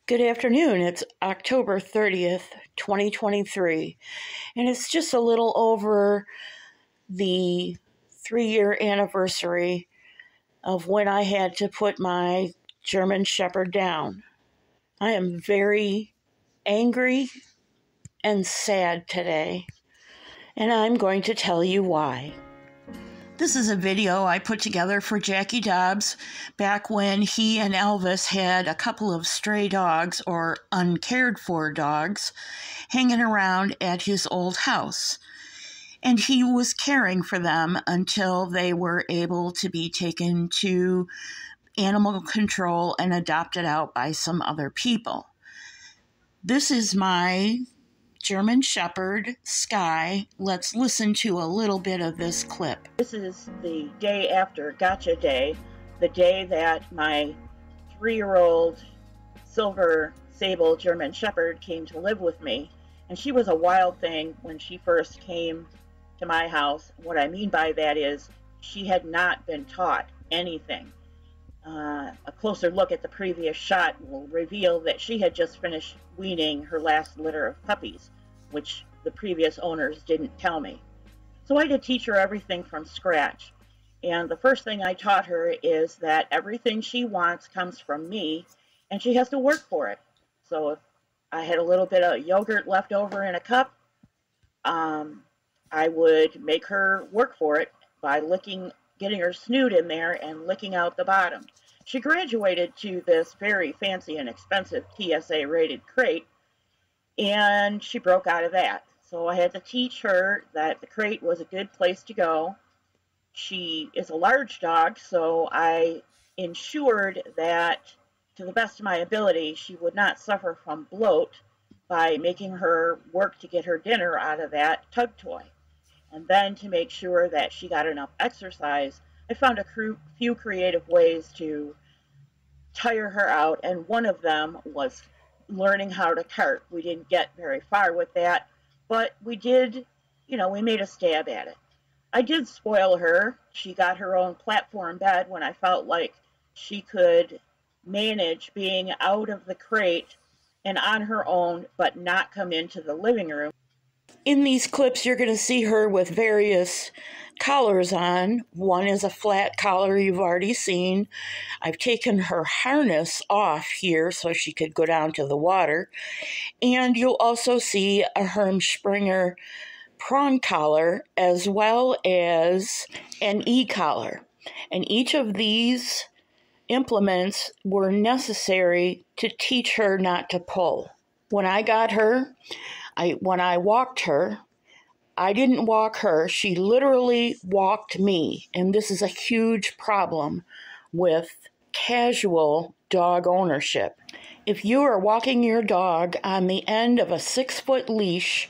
Good afternoon. It's October 30th, 2023, and it's just a little over the 3-year anniversary of when I had to put my German Shepherd down. I am very angry and sad today, and I'm going to tell you why. This is a video I put together for Jackie Dobbs back when he and Elvis had a couple of stray dogs or uncared for dogs hanging around at his old house. And he was caring for them until they were able to be taken to animal control and adopted out by some other people. This is my German Shepherd, Sky. Let's listen to a little bit of this clip. This is the day after Gotcha Day, the day that my 3-year-old silver sable German Shepherd came to live with me. And she was a wild thing when she first came to my house. What I mean by that is she had not been taught anything. A closer look at the previous shot will reveal that she had just finished weaning her last litter of puppies, which the previous owners didn't tell me. So I had to teach her everything from scratch. And the first thing I taught her is that everything she wants comes from me, and she has to work for it. So if I had a little bit of yogurt left over in a cup, I would make her work for it by getting her snoot in there and licking out the bottom. She graduated to this very fancy and expensive TSA rated crate, and she broke out of that. So I had to teach her that the crate was a good place to go. She is a large dog, so I ensured that to the best of my ability she would not suffer from bloat by making her work to get her dinner out of that tug toy. And then to make sure that she got enough exercise, I found a few creative ways to tire her out, and one of them was learning how to cart. We didn't get very far with that, but we did, we made a stab at it. I did spoil her. She got her own platform bed when I felt like she could manage being out of the crate and on her own, but not come into the living room. In these clips, you're going to see her with various collars on. One is a flat collar you've already seen. I've taken her harness off here so she could go down to the water. And you'll also see a Hermspringer prong collar as well as an e-collar. And each of these implements were necessary to teach her not to pull. When I got her, when I walked her, I didn't walk her. She literally walked me. And this is a huge problem with casual dog ownership. If you are walking your dog on the end of a 6-foot leash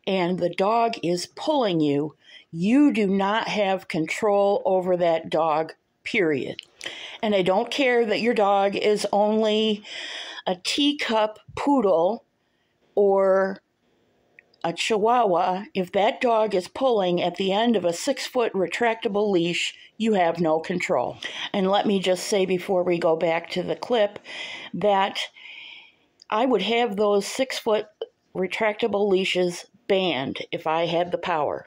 and the dog is pulling you, you do not have control over that dog, period. And I don't care that your dog is only a teacup poodle or a Chihuahua. If that dog is pulling at the end of a 6-foot retractable leash, you have no control. And let me just say before we go back to the clip that I would have those 6-foot retractable leashes banned if I had the power.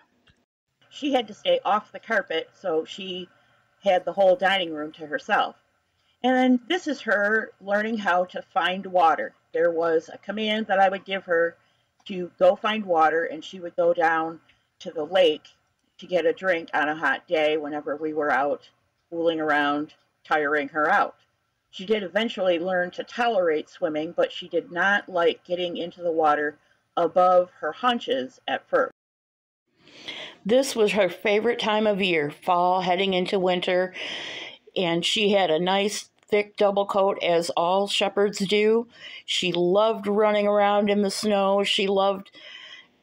She had to stay off the carpet, so she had the whole dining room to herself. And this is her learning how to find water. There was a command that I would give her to go find water, and she would go down to the lake to get a drink on a hot day whenever we were out fooling around, tiring her out. She did eventually learn to tolerate swimming, but she did not like getting into the water above her haunches at first. This was her favorite time of year, fall heading into winter, and she had a nice thick double coat, as all shepherds do. She loved running around in the snow. She loved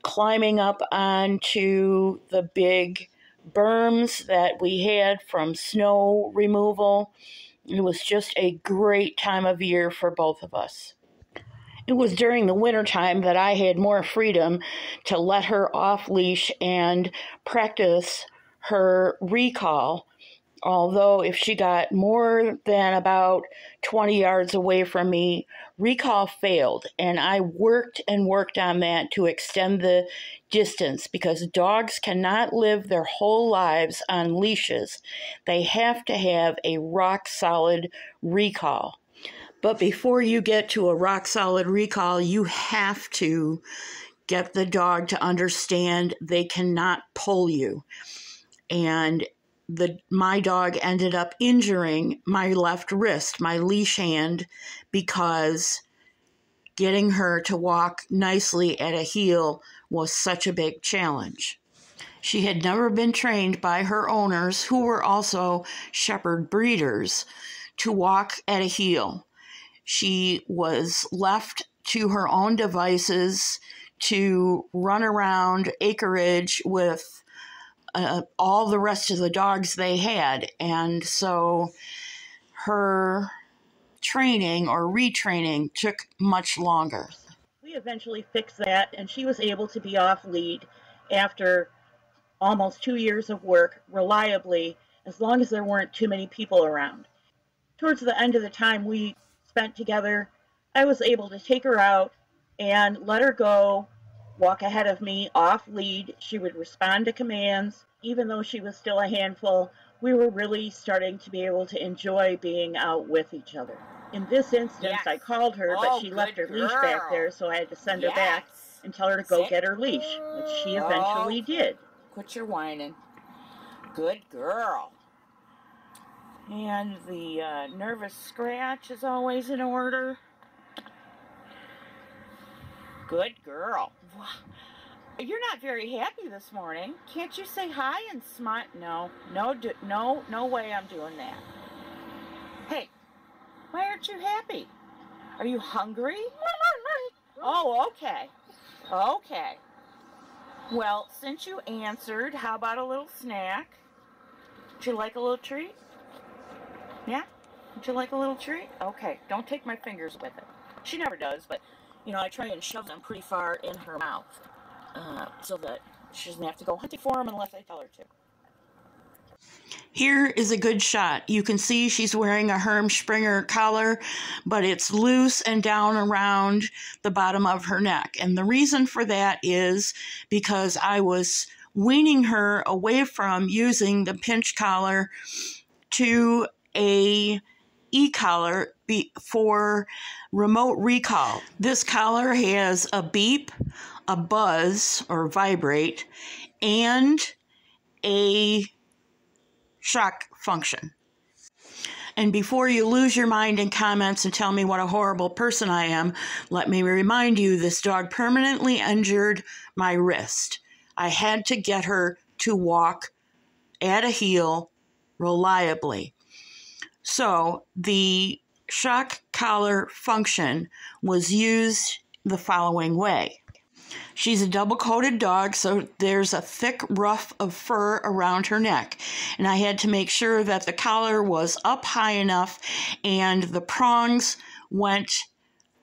climbing up onto the big berms that we had from snow removal. It was just a great time of year for both of us. It was during the winter time that I had more freedom to let her off leash and practice her recall Although if she got more than about 20 yards away from me, recall failed. And I worked and worked on that to extend the distance because dogs cannot live their whole lives on leashes. They have to have a rock solid recall. But before you get to a rock solid recall, you have to get the dog to understand they cannot pull you. And my dog ended up injuring my left wrist, my leash hand, because getting her to walk nicely at a heel was such a big challenge. She had never been trained by her owners, who were also shepherd breeders, to walk at a heel. She was left to her own devices to run around acreage with all the rest of the dogs they had. And so her training or retraining took much longer. We eventually fixed that, and she was able to be off lead after almost 2 years of work reliably, as long as there weren't too many people around. Towards the end of the time we spent together, I was able to take her out and let her go, walk ahead of me off lead. She would respond to commands. Even though she was still a handful, we were really starting to be able to enjoy being out with each other. In this instance, I called her, but she left her leash back there, so I had to send her back and tell her to go get her leash, which she eventually did. Quit your whining. Good girl. And the nervous scratch is always in order. Good girl. You're not very happy this morning. Can't you say hi and smile? No way I'm doing that. Hey, why aren't you happy? Are you hungry? Oh, okay. Okay. Well, since you answered, how about a little snack? Would you like a little treat? Yeah? Would you like a little treat? Okay, don't take my fingers with it. She never does, but, you know, I try and shove them pretty far in her mouth so that she doesn't have to go hunting for them unless I tell her to. Here is a good shot. You can see she's wearing a Hermspringer collar, but it's loose and down around the bottom of her neck. And the reason for that is because I was weaning her away from using the pinch collar to a e-collar for remote recall. This collar has a beep, a buzz or vibrate, and a shock function. And before you lose your mind in comments and tell me what a horrible person I am, let me remind you this dog permanently injured my wrist. I had to get her to walk at a heel reliably. So the shock collar function was used the following way. She's a double-coated dog, so there's a thick ruff of fur around her neck. And I had to make sure that the collar was up high enough and the prongs went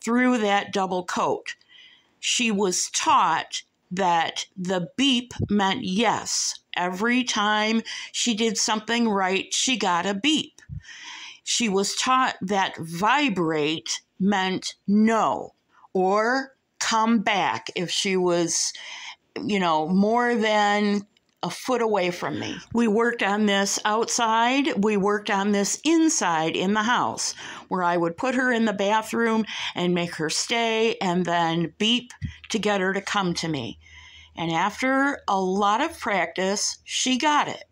through that double coat. She was taught that the beep meant yes. Every time she did something right, she got a beep. She was taught that vibrate meant no, or come back if she was, more than a foot away from me. We worked on this outside. We worked on this inside in the house, where I would put her in the bathroom and make her stay and then beep to get her to come to me. And after a lot of practice, she got it.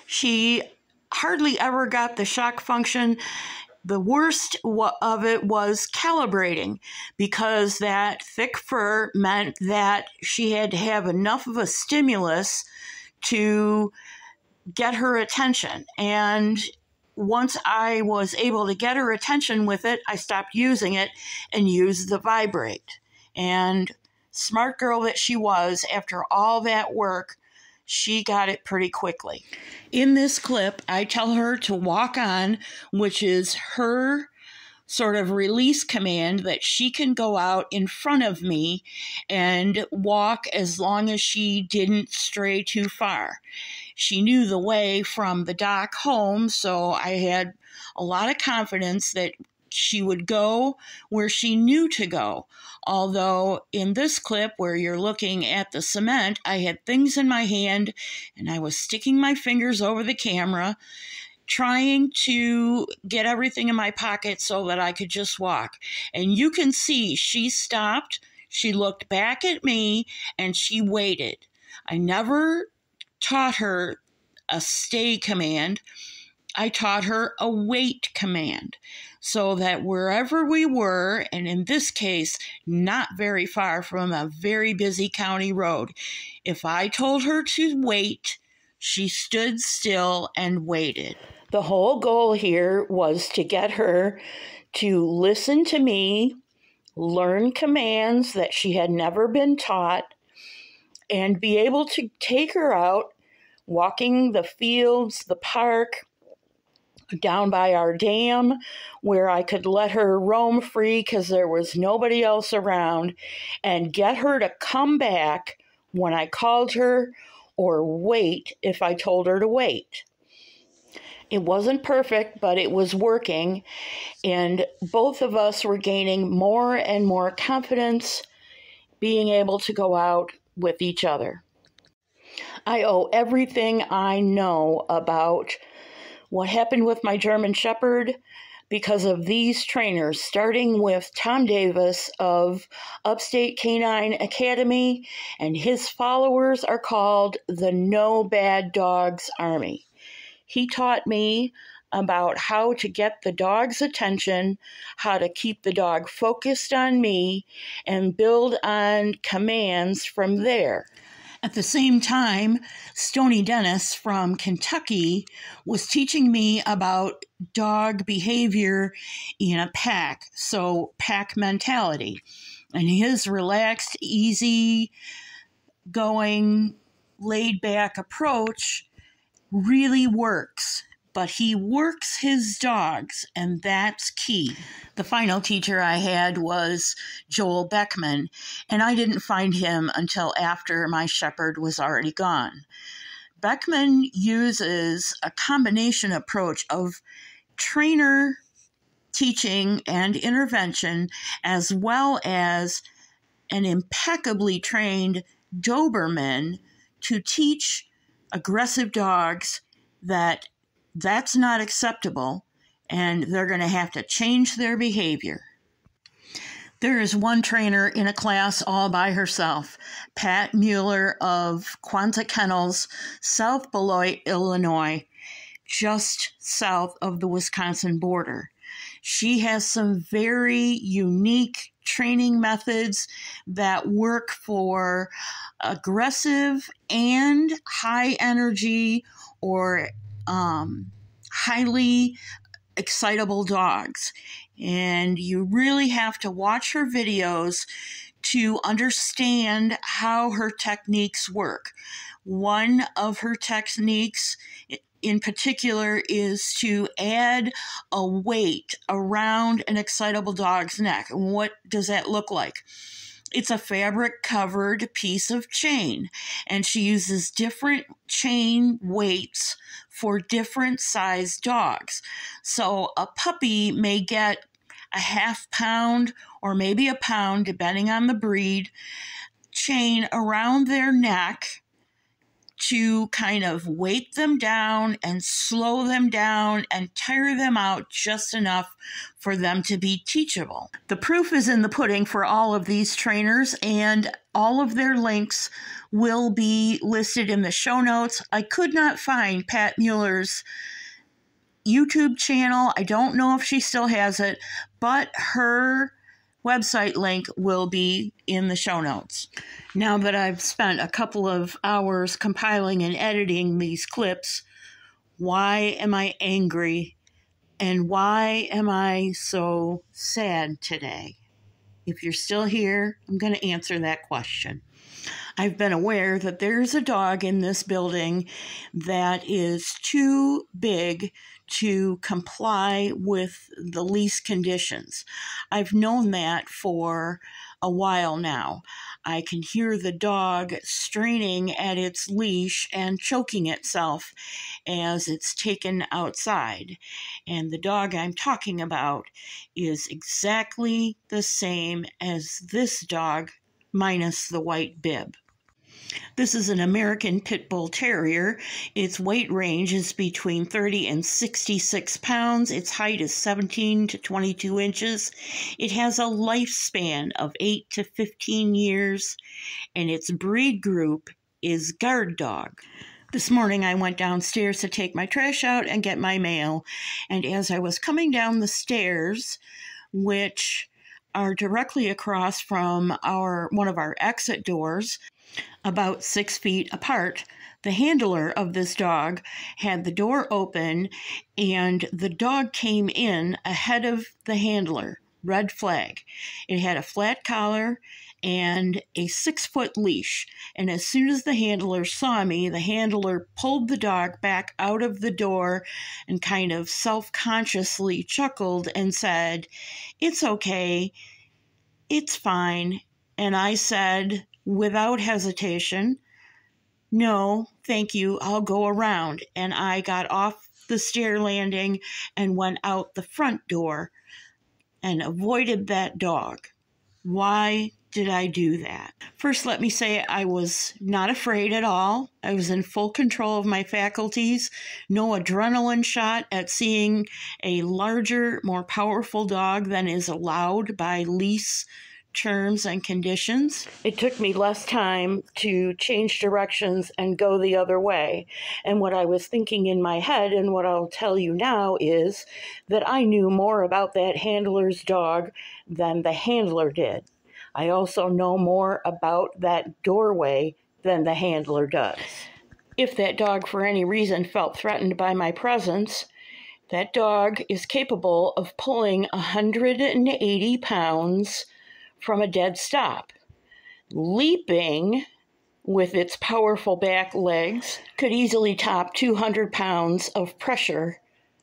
She hardly ever got the shock function. The worst of it was calibrating, because that thick fur meant that she had to have enough of a stimulus to get her attention. And once I was able to get her attention with it, I stopped using it and used the vibrate. And smart girl that she was, after all that work, she got it pretty quickly. In this clip, I tell her to walk on, which is her sort of release command that she can go out in front of me and walk as long as she didn't stray too far. She knew the way from the dock home, so I had a lot of confidence that she would go where she knew to go. Although in this clip where you're looking at the cement, I had things in my hand and I was sticking my fingers over the camera, trying to get everything in my pocket so that I could just walk. And you can see she stopped, she looked back at me, and she waited. I never taught her a stay command. I taught her a wait command, so that wherever we were, and in this case, not very far from a very busy county road, if I told her to wait, she stood still and waited. The whole goal here was to get her to listen to me, learn commands that she had never been taught, and be able to take her out walking the fields, the park, down by our dam, where I could let her roam free because there was nobody else around, and get her to come back when I called her, or wait if I told her to wait. It wasn't perfect, but it was working, and both of us were gaining more and more confidence being able to go out with each other. I owe everything I know about what happened with my German Shepherd because of these trainers, starting with Tom Davis of Upstate Canine Academy, and his followers are called the No Bad Dogs Army. He taught me about how to get the dog's attention, how to keep the dog focused on me, and build on commands from there. At the same time, Stoney Dennis from Kentucky was teaching me about dog behavior in a pack, so pack mentality. And his relaxed, easy going, laid back approach really works, but he works his dogs, and that's key. The final teacher I had was Joel Beckman, and I didn't find him until after my shepherd was already gone. Beckman uses a combination approach of trainer teaching and intervention, as well as an impeccably trained Doberman to teach aggressive dogs that that's not acceptable, and they're going to have to change their behavior. There is one trainer in a class all by herself, Pat Muller of Quansa Kennels, South Beloit, Illinois, just south of the Wisconsin border. She has some very unique training methods that work for aggressive and high energy or highly excitable dogs. And you really have to watch her videos to understand how her techniques work. One of her techniques in particular is to add a weight around an excitable dog's neck. And what does that look like? It's a fabric-covered piece of chain, and she uses different chain weights for different sized dogs. So a puppy may get a half pound or maybe a pound, depending on the breed, chain around their neck to kind of weight them down and slow them down and tire them out just enough for them to be teachable. The proof is in the pudding for all of these trainers, and all of their links will be listed in the show notes. I could not find Pat Muller's YouTube channel. I don't know if she still has it, but her website link will be in the show notes. Now that I've spent a couple of hours compiling and editing these clips, why am I angry? And why am I so sad today? If you're still here, I'm going to answer that question. I've been aware that there's a dog in this building that is too big to comply with the lease conditions. I've known that for a while now. I can hear the dog straining at its leash and choking itself as it's taken outside. And the dog I'm talking about is exactly the same as this dog, minus the white bib. This is an American Pitbull Terrier. Its weight range is between 30 and 66 pounds. Its height is 17 to 22 inches. It has a lifespan of 8 to 15 years, and its breed group is guard dog. This morning I went downstairs to take my trash out and get my mail, and as I was coming down the stairs, which are directly across from one of our exit doors, about 6 feet apart, the handler of this dog had the door open, and the dog came in ahead of the handler. Red flag. It had a flat collar and a 6-foot leash. And as soon as the handler saw me, the handler pulled the dog back out of the door and kind of self-consciously chuckled and said, "It's okay. It's fine." And I said, without hesitation, "No, thank you, I'll go around." And I got off the stair landing and went out the front door and avoided that dog. Why did I do that? First, let me say I was not afraid at all. I was in full control of my faculties. No adrenaline shot at seeing a larger, more powerful dog than is allowed by lease terms and conditions. It took me less time to change directions and go the other way. And what I was thinking in my head, and what I'll tell you now, is that I knew more about that handler's dog than the handler did. I also know more about that doorway than the handler does. If that dog for any reason felt threatened by my presence, that dog is capable of pulling 180 pounds from a dead stop. Leaping with its powerful back legs could easily top 200 pounds of pressure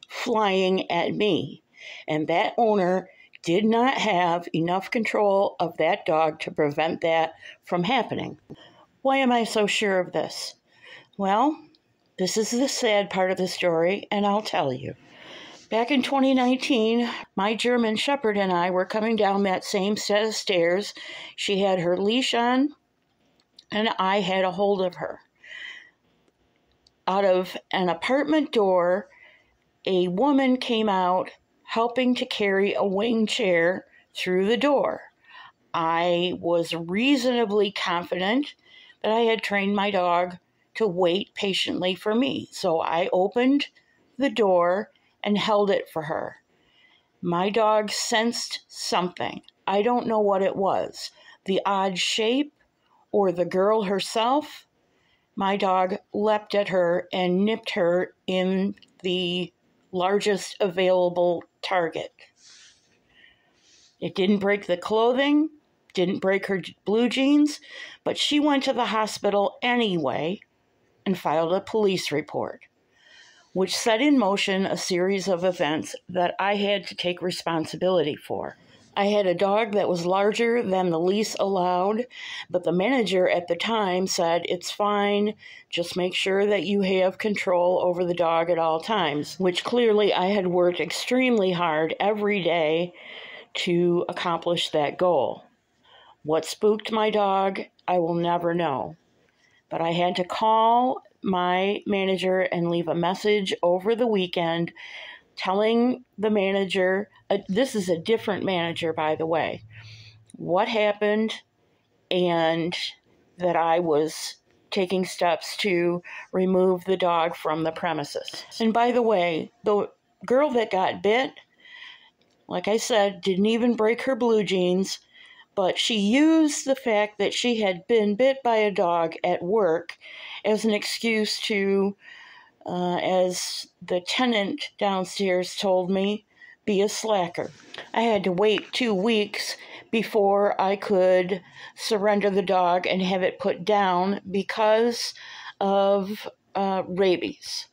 flying at me. And that owner did not have enough control of that dog to prevent that from happening. Why am I so sure of this? Well, this is the sad part of the story, and I'll tell you. Back in 2019, my German Shepherd and I were coming down that same set of stairs. She had her leash on, and I had a hold of her. Out of an apartment door, a woman came out helping to carry a wing chair through the door. I was reasonably confident that I had trained my dog to wait patiently for me, so I opened the door and held it for her. My dog sensed something. I don't know what it was. The odd shape or the girl herself. My dog leapt at her and nipped her in the largest available target. It didn't break the clothing, didn't break her blue jeans, but she went to the hospital anyway and filed a police report, which set in motion a series of events that I had to take responsibility for. I had a dog that was larger than the lease allowed, but the manager at the time said, "It's fine, just make sure that you have control over the dog at all times," which clearly I had worked extremely hard every day to accomplish that goal. What spooked my dog, I will never know. But I had to call my manager and leave a message over the weekend telling the manager, this is a different manager, by the way, what happened and that I was taking steps to remove the dog from the premises. And by the way, the girl that got bit, like I said, didn't even break her blue jeans, but she used the fact that she had been bit by a dog at work as an excuse to, as the tenant downstairs told me, be a slacker. I had to wait 2 weeks before I could surrender the dog and have it put down because of rabies.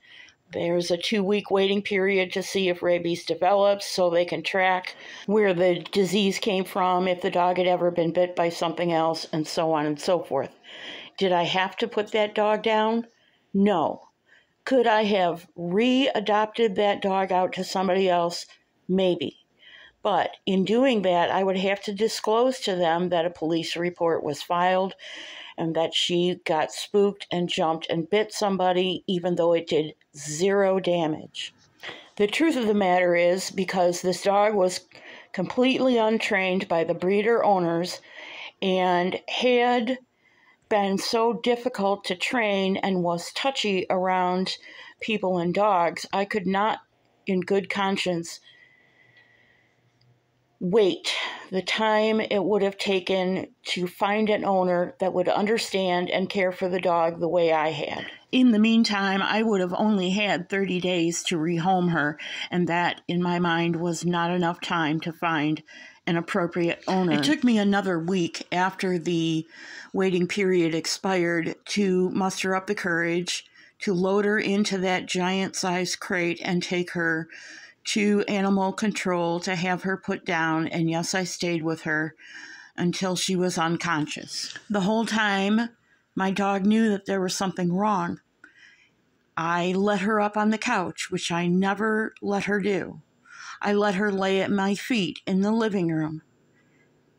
There's a 2-week waiting period to see if rabies develops so they can track where the disease came from, if the dog had ever been bit by something else, and so on and so forth. Did I have to put that dog down? No. Could I have re-adopted that dog out to somebody else? Maybe. But in doing that, I would have to disclose to them that a police report was filed and that she got spooked and jumped and bit somebody, even though it did 0 damage. The truth of the matter is, because this dog was completely untrained by the breeder owners and had been so difficult to train and was touchy around people and dogs, I could not, in good conscience, wait the time it would have taken to find an owner that would understand and care for the dog the way I had. In the meantime, I would have only had 30 days to rehome her, and that, in my mind, was not enough time to find an appropriate owner. It took me another week after the waiting period expired to muster up the courage to load her into that giant-sized crate and take her to animal control to have her put down, and yes, I stayed with her until she was unconscious. The whole time, my dog knew that there was something wrong. I let her up on the couch, which I never let her do. I let her lay at my feet in the living room,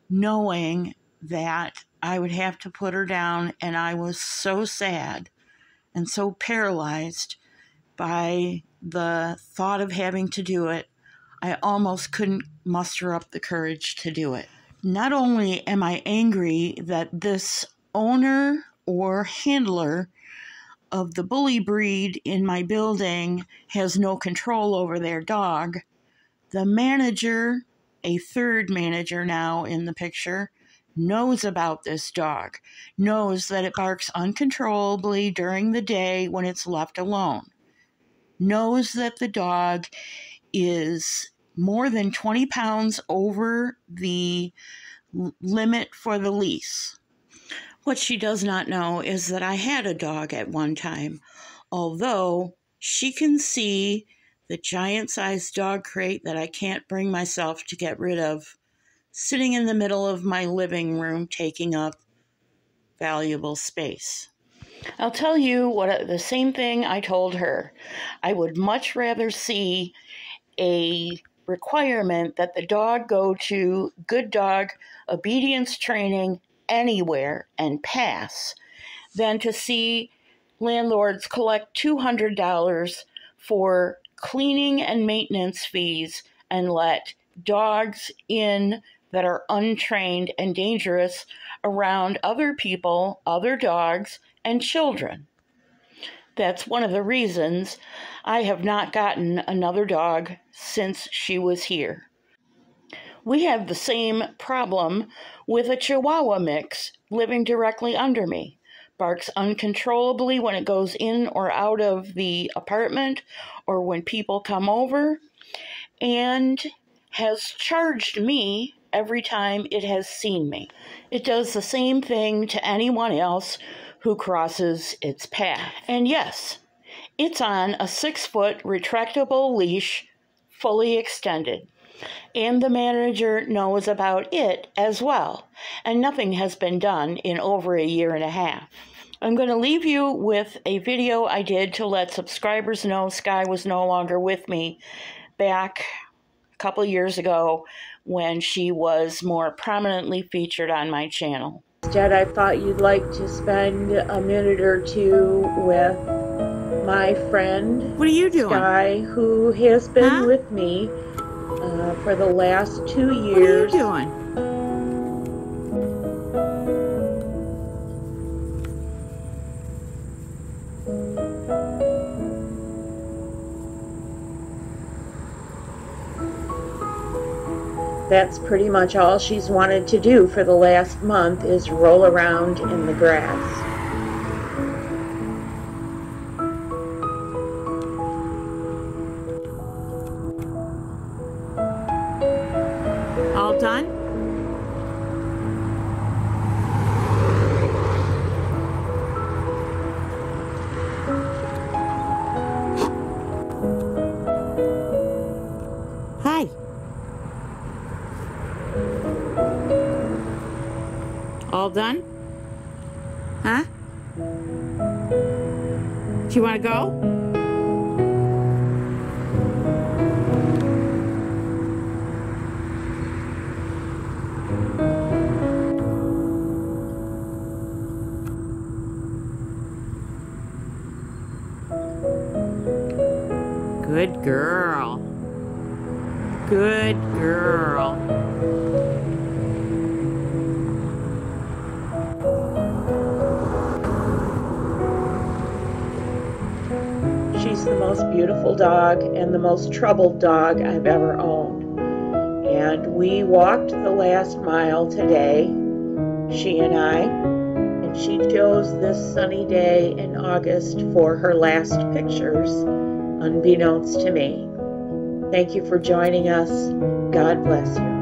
knowing that I would have to put her down, and I was so sad and so paralyzed by the thought of having to do it, I almost couldn't muster up the courage to do it. Not only am I angry that this owner or handler of the bully breed in my building has no control over their dog, the manager, a third manager now in the picture, knows about this dog, knows that it barks uncontrollably during the day when it's left alone, knows that the dog is more than 20 pounds over the limit for the lease. What she does not know is that I had a dog at one time, although she can see the giant-sized dog crate that I can't bring myself to get rid of, sitting in the middle of my living room, taking up valuable space. I'll tell you the same thing I told her. I would much rather see a requirement that the dog go to good dog obedience training anywhere and pass than to see landlords collect $200 for cleaning and maintenance fees and let dogs in that are untrained and dangerous around other people, other dogs, and children. That's one of the reasons I have not gotten another dog since she was here. We have the same problem with a Chihuahua mix living directly under me. Barks uncontrollably when it goes in or out of the apartment or when people come over, and has charged me every time it has seen me. It does the same thing to anyone else who crosses its path. And yes, it's on a 6-foot retractable leash, fully extended. And the manager knows about it as well. And nothing has been done in over a year and a half. I'm going to leave you with a video I did to let subscribers know Sky was no longer with me back a couple years ago when she was more prominently featured on my channel. Instead, I thought you'd like to spend a minute or two with my friend, What are you doing? Sky, who has been with me for the last 2 years. What are you doing? That's pretty much all she's wanted to do for the last month, is roll around in the grass. All done? all done? Huh? Do you want to go? Good girl. Good girl. She's the most beautiful dog and the most troubled dog I've ever owned. And we walked the last mile today, she and I, and she chose this sunny day in August for her last pictures, unbeknownst to me. Thank you for joining us. God bless you.